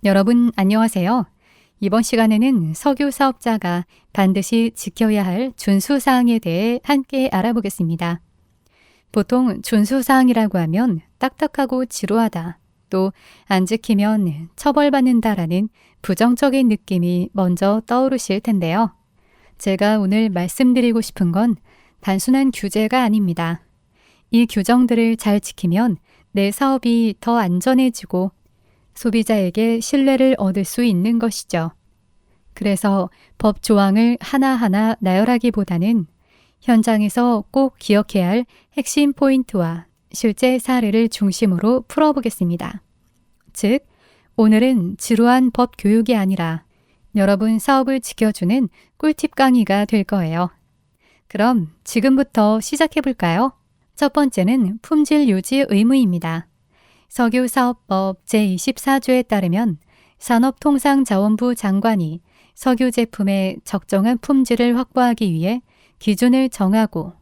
여러분 안녕하세요. 이번 시간에는 석유 사업자가 반드시 지켜야 할 준수사항에 대해 함께 알아보겠습니다. 보통 준수사항이라고 하면 딱딱하고 지루하다, 또 안 지키면 처벌받는다라는 부정적인 느낌이 먼저 떠오르실 텐데요. 제가 오늘 말씀드리고 싶은 건 단순한 규제가 아닙니다. 이 규정들을 잘 지키면 내 사업이 더 안전해지고 소비자에게 신뢰를 얻을 수 있는 것이죠. 그래서 법 조항을 하나하나 나열하기보다는 현장에서 꼭 기억해야 할 핵심 포인트와 실제 사례를 중심으로 풀어보겠습니다. 즉, 오늘은 지루한 법 교육이 아니라 여러분 사업을 지켜주는 꿀팁 강의가 될 거예요. 그럼 지금부터 시작해볼까요? 첫 번째는 품질 유지 의무입니다. 석유사업법 제24조에 따르면 산업통상자원부 장관이 석유 제품의 적정한 품질을 확보하기 위해 기준을 정하고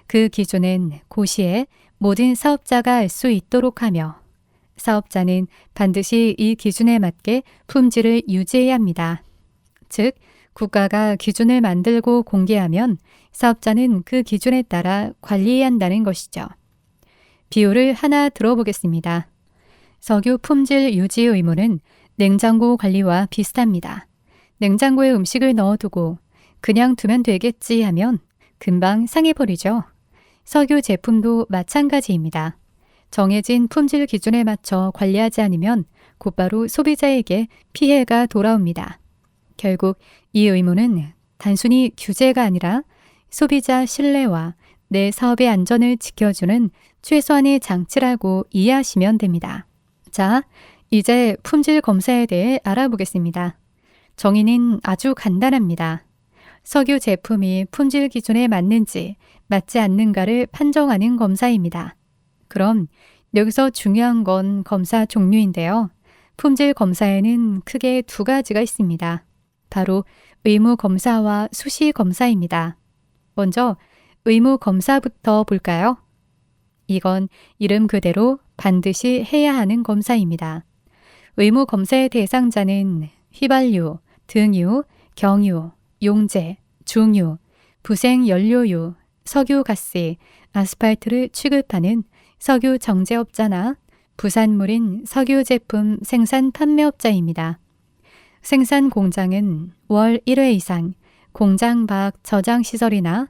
그 기준은 고시에 모든 사업자가 알 수 있도록 하며 사업자는 반드시 이 기준에 맞게 품질을 유지해야 합니다. 즉, 국가가 기준을 만들고 공개하면 사업자는 그 기준에 따라 관리해야 한다는 것이죠. 비유를 하나 들어보겠습니다. 석유 품질 유지 의무는 냉장고 관리와 비슷합니다. 냉장고에 음식을 넣어두고 그냥 두면 되겠지 하면 금방 상해버리죠. 석유 제품도 마찬가지입니다. 정해진 품질 기준에 맞춰 관리하지 않으면 곧바로 소비자에게 피해가 돌아옵니다. 결국 이 의무는 단순히 규제가 아니라 소비자 신뢰와 내 사업의 안전을 지켜주는 최소한의 장치라고 이해하시면 됩니다. 자, 이제 품질 검사에 대해 알아보겠습니다. 정의는 아주 간단합니다. 석유 제품이 품질 기준에 맞는지 맞지 않는가를 판정하는 검사입니다. 그럼 여기서 중요한 건 검사 종류인데요. 품질 검사에는 크게 두 가지가 있습니다. 바로 의무 검사와 수시 검사입니다. 먼저 의무 검사부터 볼까요? 이건 이름 그대로 반드시 해야 하는 검사입니다. 의무 검사의 대상자는 휘발유, 등유, 경유, 용재, 중유, 부생연료유, 석유가스, 아스팔트를 취급하는 석유 정제업자나 부산물인 석유 제품 생산 판매업자입니다. 생산 공장은 월 1회 이상 공장 밖 저장시설이나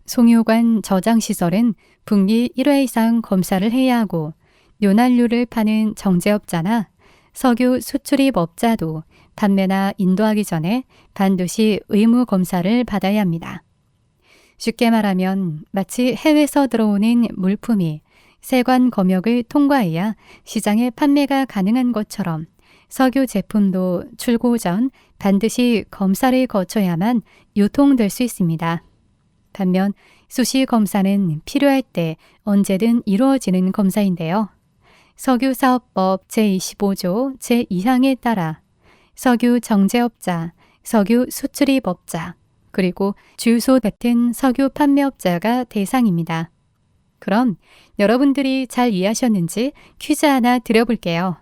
송유관 저장시설은 분기 1회 이상 검사를 해야 하고 윤활유를 파는 정제업자나 석유 수출입업자도 판매나 인도하기 전에 반드시 의무 검사를 받아야 합니다. 쉽게 말하면 마치 해외에서 들어오는 물품이 세관 검역을 통과해야 시장에 판매가 가능한 것처럼 석유 제품도 출고 전 반드시 검사를 거쳐야만 유통될 수 있습니다. 반면 수시 검사는 필요할 때 언제든 이루어지는 검사인데요. 석유사업법 제25조 제2항에 따라 석유 정제업자, 석유 수출입업자, 그리고 주유소 같은 석유 판매업자가 대상입니다. 그럼 여러분들이 잘 이해하셨는지 퀴즈 하나 드려볼게요.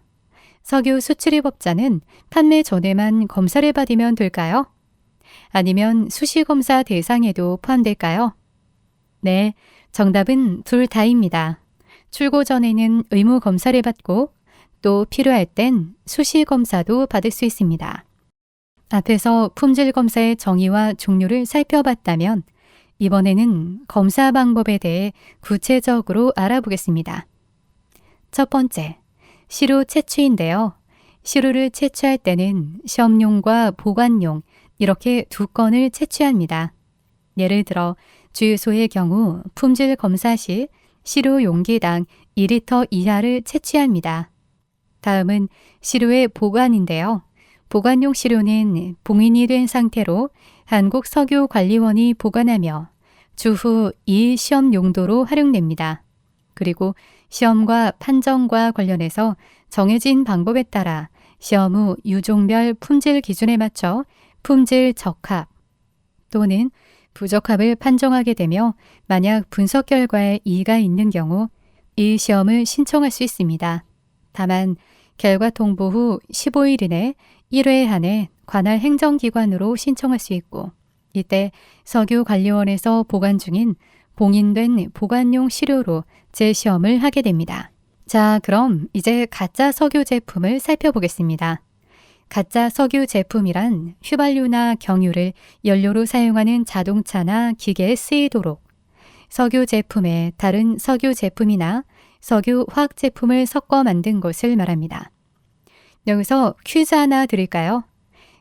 석유 수출입업자는 판매 전에만 검사를 받으면 될까요? 아니면 수시검사 대상에도 포함될까요? 네, 정답은 둘 다입니다. 출고 전에는 의무 검사를 받고 또 필요할 땐 수시검사도 받을 수 있습니다. 앞에서 품질 검사의 정의와 종류를 살펴봤다면 이번에는 검사 방법에 대해 구체적으로 알아보겠습니다. 첫 번째, 시루 채취인데요. 시루를 채취할 때는 시험용과 보관용 이렇게 두 건을 채취합니다. 예를 들어 주유소의 경우 품질 검사 시 시루 용기당 2리터 이하를 채취합니다. 다음은 시루의 보관인데요. 보관용 시루는 봉인이 된 상태로 한국석유관리원이 보관하며 주후 2일 시험 용도로 활용됩니다. 그리고 시험과 판정과 관련해서 정해진 방법에 따라 시험 후 유종별 품질 기준에 맞춰 품질 적합 또는 부적합을 판정하게 되며 만약 분석 결과에 이의가 있는 경우 이 시험을 신청할 수 있습니다. 다만 결과 통보 후 15일 이내 1회 안에 관할 행정기관으로 신청할 수 있고, 이때 석유관리원에서 보관 중인 봉인된 보관용 시료로 재시험을 하게 됩니다. 자, 그럼 이제 가짜 석유 제품을 살펴보겠습니다. 가짜 석유 제품이란 휘발유나 경유를 연료로 사용하는 자동차나 기계에 쓰이도록 석유 제품에 다른 석유 제품이나 석유 화학 제품을 섞어 만든 것을 말합니다. 여기서 퀴즈 하나 드릴까요?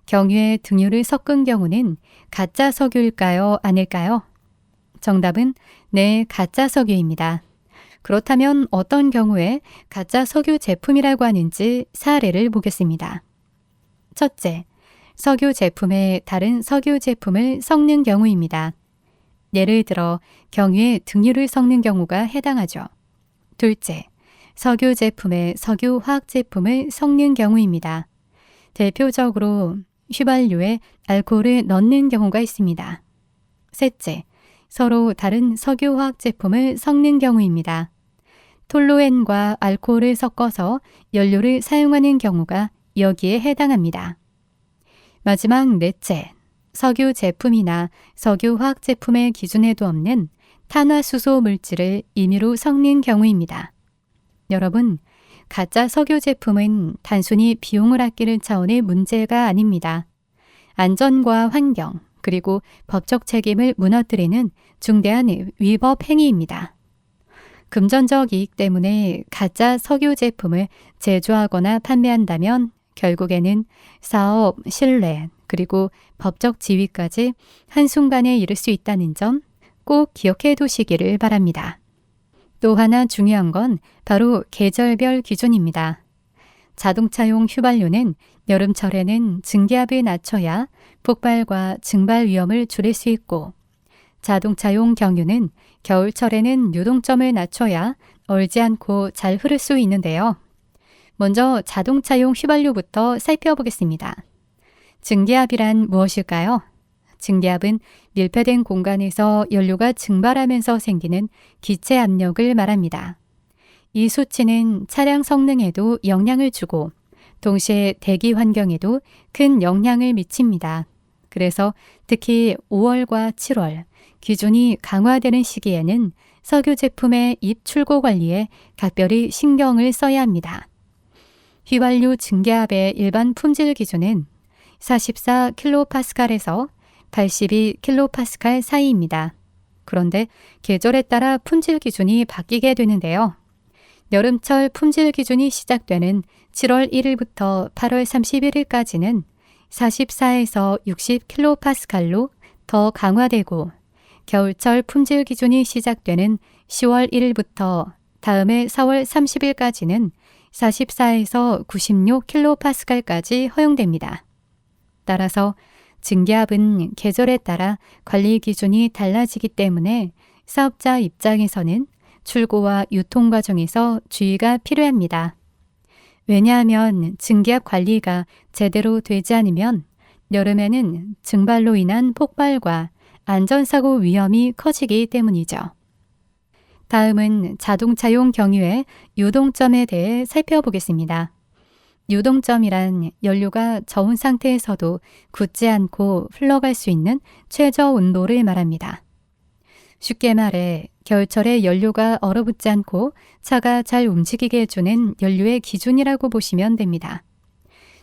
경유에 등유를 섞은 경우는 가짜 석유일까요? 아닐까요? 정답은 네, 가짜 석유입니다. 그렇다면 어떤 경우에 가짜 석유 제품이라고 하는지 사례를 보겠습니다. 첫째, 석유 제품에 다른 석유 제품을 섞는 경우입니다. 예를 들어 경유에 등유를 섞는 경우가 해당하죠. 둘째, 석유 제품에 석유 화학 제품을 섞는 경우입니다. 대표적으로 휘발유에 알코올을 넣는 경우가 있습니다. 셋째, 서로 다른 석유 화학 제품을 섞는 경우입니다. 톨루엔과 알코올을 섞어서 연료를 사용하는 경우가 여기에 해당합니다. 마지막 넷째, 석유 제품이나 석유 화학 제품의 기준에도 없는 탄화수소 물질을 임의로 섞는 경우입니다. 여러분, 가짜 석유 제품은 단순히 비용을 아끼는 차원의 문제가 아닙니다. 안전과 환경, 그리고 법적 책임을 무너뜨리는 중대한 위법 행위입니다. 금전적 이익 때문에 가짜 석유 제품을 제조하거나 판매한다면 결국에는 사업, 신뢰, 그리고 법적 지위까지 한순간에 이를 수 있다는 점 꼭 기억해 두시기를 바랍니다. 또 하나 중요한 건 바로 계절별 기준입니다. 자동차용 휘발유는 여름철에는 증기압을 낮춰야 폭발과 증발 위험을 줄일 수 있고, 자동차용 경유는 겨울철에는 유동점을 낮춰야 얼지 않고 잘 흐를 수 있는데요. 먼저 자동차용 휘발유부터 살펴보겠습니다. 증기압이란 무엇일까요? 증기압은 밀폐된 공간에서 연료가 증발하면서 생기는 기체 압력을 말합니다. 이 수치는 차량 성능에도 영향을 주고 동시에 대기 환경에도 큰 영향을 미칩니다. 그래서 특히 5월과 7월 기준이 강화되는 시기에는 석유 제품의 입출고 관리에 각별히 신경을 써야 합니다. 휘발유 증기압의 일반 품질 기준은 44kPa에서 82kPa 사이입니다. 그런데 계절에 따라 품질 기준이 바뀌게 되는데요. 여름철 품질 기준이 시작되는 7월 1일부터 8월 31일까지는 44에서 60kPa로 더 강화되고, 겨울철 품질 기준이 시작되는 10월 1일부터 다음해 4월 30일까지는 44에서 96kPa까지 허용됩니다. 따라서 증기압은 계절에 따라 관리 기준이 달라지기 때문에 사업자 입장에서는 출고와 유통 과정에서 주의가 필요합니다. 왜냐하면 증기압 관리가 제대로 되지 않으면 여름에는 증발로 인한 폭발과 안전사고 위험이 커지기 때문이죠. 다음은 자동차용 경유의 유동점에 대해 살펴보겠습니다. 유동점이란 연료가 저온 상태에서도 굳지 않고 흘러갈 수 있는 최저 온도를 말합니다. 쉽게 말해 겨울철에 연료가 얼어붙지 않고 차가 잘 움직이게 해주는 연료의 기준이라고 보시면 됩니다.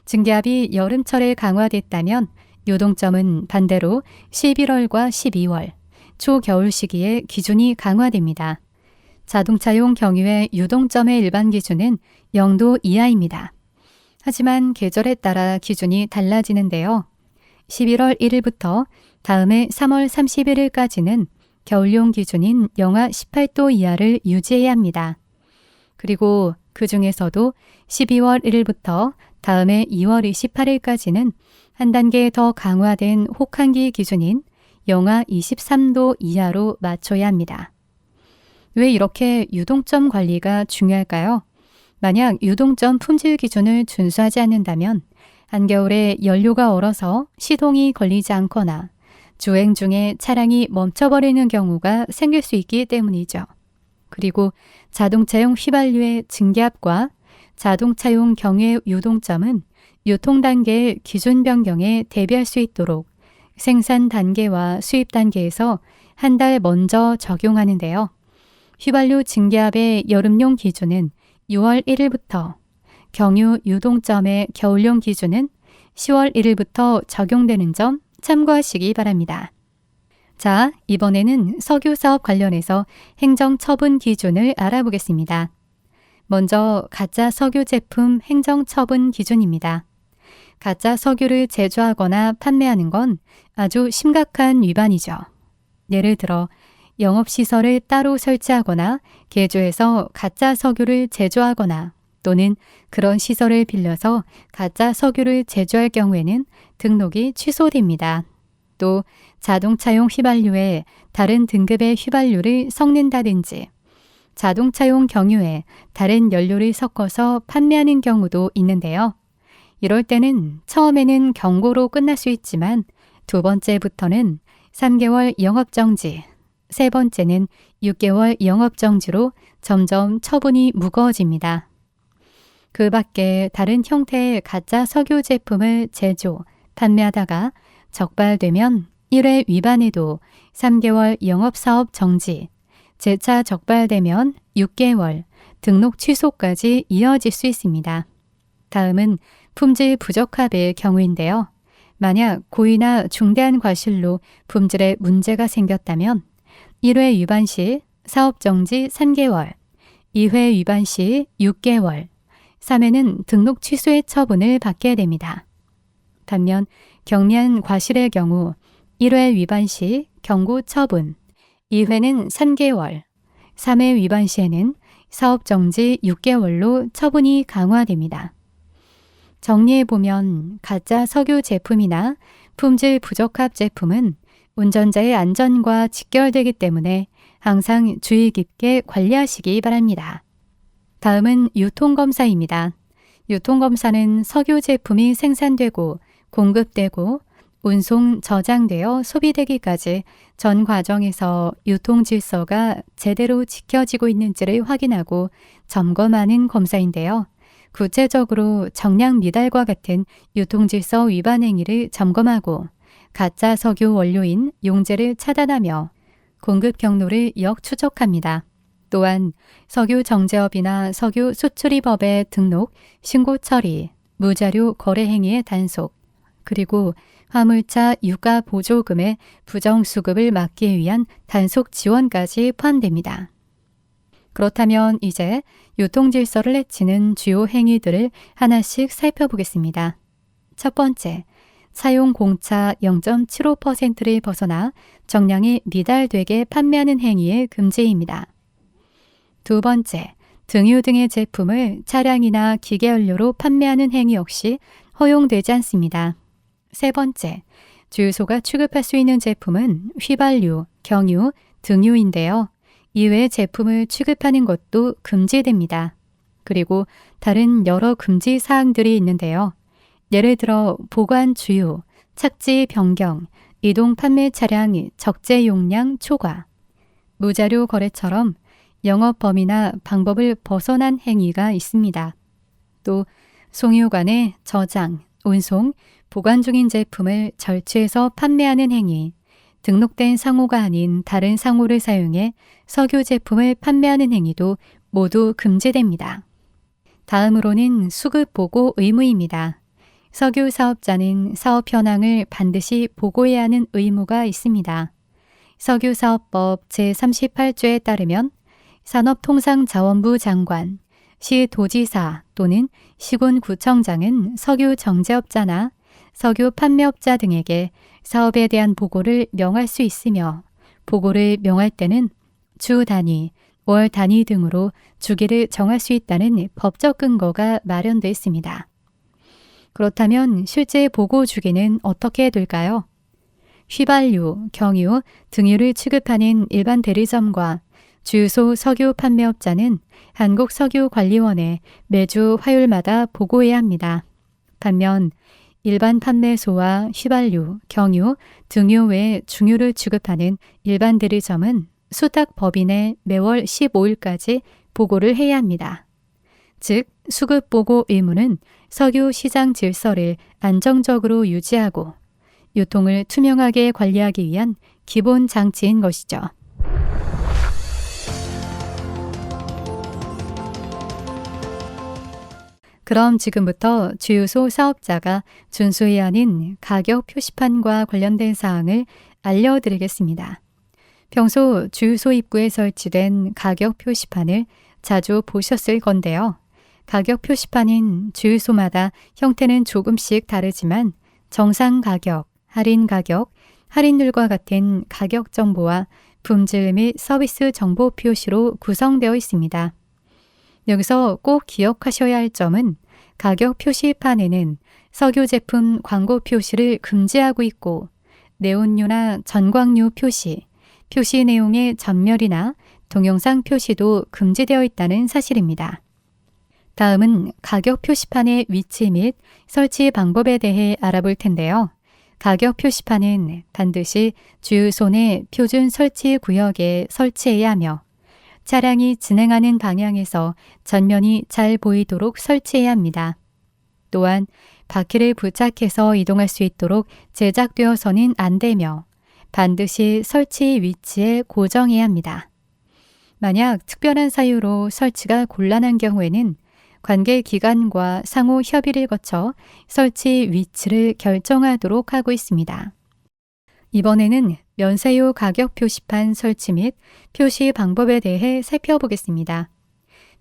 증기압이 여름철에 강화됐다면 유동점은 반대로 11월과 12월, 초겨울 시기에 기준이 강화됩니다. 자동차용 경유의 유동점의 일반 기준은 0도 이하입니다. 하지만 계절에 따라 기준이 달라지는데요. 11월 1일부터 다음해 3월 31일까지는 겨울용 기준인 영하 18도 이하를 유지해야 합니다. 그리고 그 중에서도 12월 1일부터 다음해 2월 28일까지는 한 단계 더 강화된 혹한기 기준인 영하 23도 이하로 맞춰야 합니다. 왜 이렇게 유동점 관리가 중요할까요? 만약 유동점 품질 기준을 준수하지 않는다면 한겨울에 연료가 얼어서 시동이 걸리지 않거나 주행 중에 차량이 멈춰버리는 경우가 생길 수 있기 때문이죠. 그리고 자동차용 휘발유의 증기압과 자동차용 경유의 유동점은 유통 단계의 기준 변경에 대비할 수 있도록 생산 단계와 수입 단계에서 한 달 먼저 적용하는데요. 휘발유 증기압의 여름용 기준은 6월 1일부터, 경유 유동점의 겨울용 기준은 10월 1일부터 적용되는 점 참고하시기 바랍니다. 자, 이번에는 석유 사업 관련해서 행정 처분 기준을 알아보겠습니다. 먼저 가짜 석유 제품 행정 처분 기준입니다. 가짜 석유를 제조하거나 판매하는 건 아주 심각한 위반이죠. 예를 들어 영업시설을 따로 설치하거나 개조해서 가짜 석유를 제조하거나 또는 그런 시설을 빌려서 가짜 석유를 제조할 경우에는 등록이 취소됩니다. 또 자동차용 휘발유에 다른 등급의 휘발유를 섞는다든지 자동차용 경유에 다른 연료를 섞어서 판매하는 경우도 있는데요. 이럴 때는 처음에는 경고로 끝날 수 있지만 두 번째부터는 3개월 영업정지, 세 번째는 6개월 영업정지로 점점 처분이 무거워집니다. 그 밖에 다른 형태의 가짜 석유 제품을 제조, 판매하다가 적발되면 1회 위반에도 3개월 영업사업 정지, 재차 적발되면 6개월 등록 취소까지 이어질 수 있습니다. 다음은 품질 부적합의 경우인데요. 만약 고의나 중대한 과실로 품질에 문제가 생겼다면 1회 위반 시 사업정지 3개월, 2회 위반 시 6개월, 3회는 등록 취소의 처분을 받게 됩니다. 반면 경미한 과실의 경우 1회 위반 시 경고 처분, 2회는 3개월, 3회 위반 시에는 사업정지 6개월로 처분이 강화됩니다. 정리해보면 가짜 석유 제품이나 품질 부적합 제품은 운전자의 안전과 직결되기 때문에 항상 주의 깊게 관리하시기 바랍니다. 다음은 유통검사입니다. 유통검사는 석유 제품이 생산되고 공급되고 운송, 저장되어 소비되기까지 전 과정에서 유통 질서가 제대로 지켜지고 있는지를 확인하고 점검하는 검사인데요. 구체적으로 정량 미달과 같은 유통질서 위반 행위를 점검하고 가짜 석유 원료인 용제를 차단하며 공급 경로를 역추적합니다. 또한 석유 정제업이나 석유 수출입업의 등록, 신고 처리, 무자료 거래 행위의 단속, 그리고 화물차 유가 보조금의 부정수급을 막기 위한 단속 지원까지 포함됩니다. 그렇다면 이제 유통질서를 해치는 주요 행위들을 하나씩 살펴보겠습니다. 첫 번째, 사용 공차 0.75%를 벗어나 정량이 미달되게 판매하는 행위의 금지입니다. 두 번째, 등유 등의 제품을 차량이나 기계연료로 판매하는 행위 역시 허용되지 않습니다. 세 번째, 주유소가 취급할 수 있는 제품은 휘발유, 경유, 등유인데요. 이외의 제품을 취급하는 것도 금지됩니다. 그리고 다른 여러 금지 사항들이 있는데요. 예를 들어 보관 주유, 착지 변경, 이동 판매 차량 적재 용량 초과, 무자료 거래처럼 영업 범위나 방법을 벗어난 행위가 있습니다. 또 송유관의 저장, 운송, 보관 중인 제품을 절취해서 판매하는 행위, 등록된 상호가 아닌 다른 상호를 사용해 석유 제품을 판매하는 행위도 모두 금지됩니다. 다음으로는 수급 보고 의무입니다. 석유 사업자는 사업 현황을 반드시 보고해야 하는 의무가 있습니다. 석유사업법 제38조에 따르면 산업통상자원부 장관, 시도지사 또는 시군구청장은 석유 정제업자나 석유 판매업자 등에게 사업에 대한 보고를 명할 수 있으며 보고를 명할 때는 주 단위, 월 단위 등으로 주기를 정할 수 있다는 법적 근거가 마련되어 있습니다. 그렇다면 실제 보고 주기는 어떻게 될까요? 휘발유, 경유, 등유를 취급하는 일반 대리점과 주유소 석유 판매업자는 한국석유관리원에 매주 화요일마다 보고해야 합니다. 반면 일반 판매소와 휘발유, 경유, 등유 외에 중유를 취급하는 일반 대리점은 수탁법인에 매월 15일까지 보고를 해야 합니다. 즉 수급보고 의무는 석유 시장 질서를 안정적으로 유지하고 유통을 투명하게 관리하기 위한 기본 장치인 것이죠. 그럼 지금부터 주유소 사업자가 준수해야 하는 가격 표시판과 관련된 사항을 알려드리겠습니다. 평소 주유소 입구에 설치된 가격 표시판을 자주 보셨을 건데요. 가격 표시판인 주유소마다 형태는 조금씩 다르지만 정상 가격, 할인 가격, 할인율과 같은 가격 정보와 품질 및 서비스 정보 표시로 구성되어 있습니다. 여기서 꼭 기억하셔야 할 점은 가격 표시판에는 석유 제품 광고 표시를 금지하고 있고 내온료나 전광류 표시, 표시 내용의 전멸이나 동영상 표시도 금지되어 있다는 사실입니다. 다음은 가격 표시판의 위치 및 설치 방법에 대해 알아볼 텐데요. 가격 표시판은 반드시 주유소 내 표준 설치 구역에 설치해야 하며 차량이 진행하는 방향에서 전면이 잘 보이도록 설치해야 합니다. 또한 바퀴를 부착해서 이동할 수 있도록 제작되어서는 안 되며 반드시 설치 위치에 고정해야 합니다. 만약 특별한 사유로 설치가 곤란한 경우에는 관계 기관과 상호 협의를 거쳐 설치 위치를 결정하도록 하고 있습니다. 이번에는 면세유 가격 표시판 설치 및 표시 방법에 대해 살펴보겠습니다.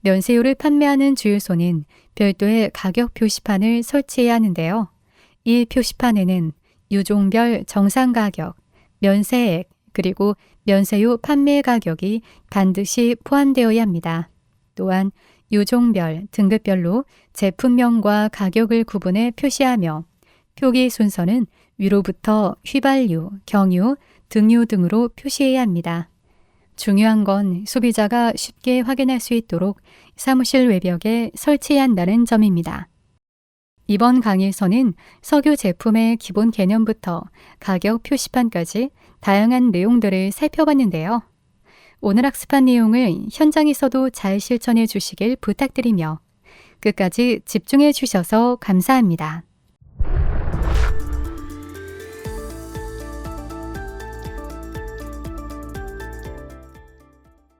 면세유를 판매하는 주유소는 별도의 가격 표시판을 설치해야 하는데요. 이 표시판에는 유종별 정상 가격, 면세액, 그리고 면세유 판매 가격이 반드시 포함되어야 합니다. 또한 유종별, 등급별로 제품명과 가격을 구분해 표시하며 표기 순서는 위로부터 휘발유, 경유, 등유 등으로 표시해야 합니다. 중요한 건 소비자가 쉽게 확인할 수 있도록 사무실 외벽에 설치해야 한다는 점입니다. 이번 강의에서는 석유 제품의 기본 개념부터 가격 표시판까지 다양한 내용들을 살펴봤는데요. 오늘 학습한 내용을 현장에서도 잘 실천해 주시길 부탁드리며 끝까지 집중해 주셔서 감사합니다.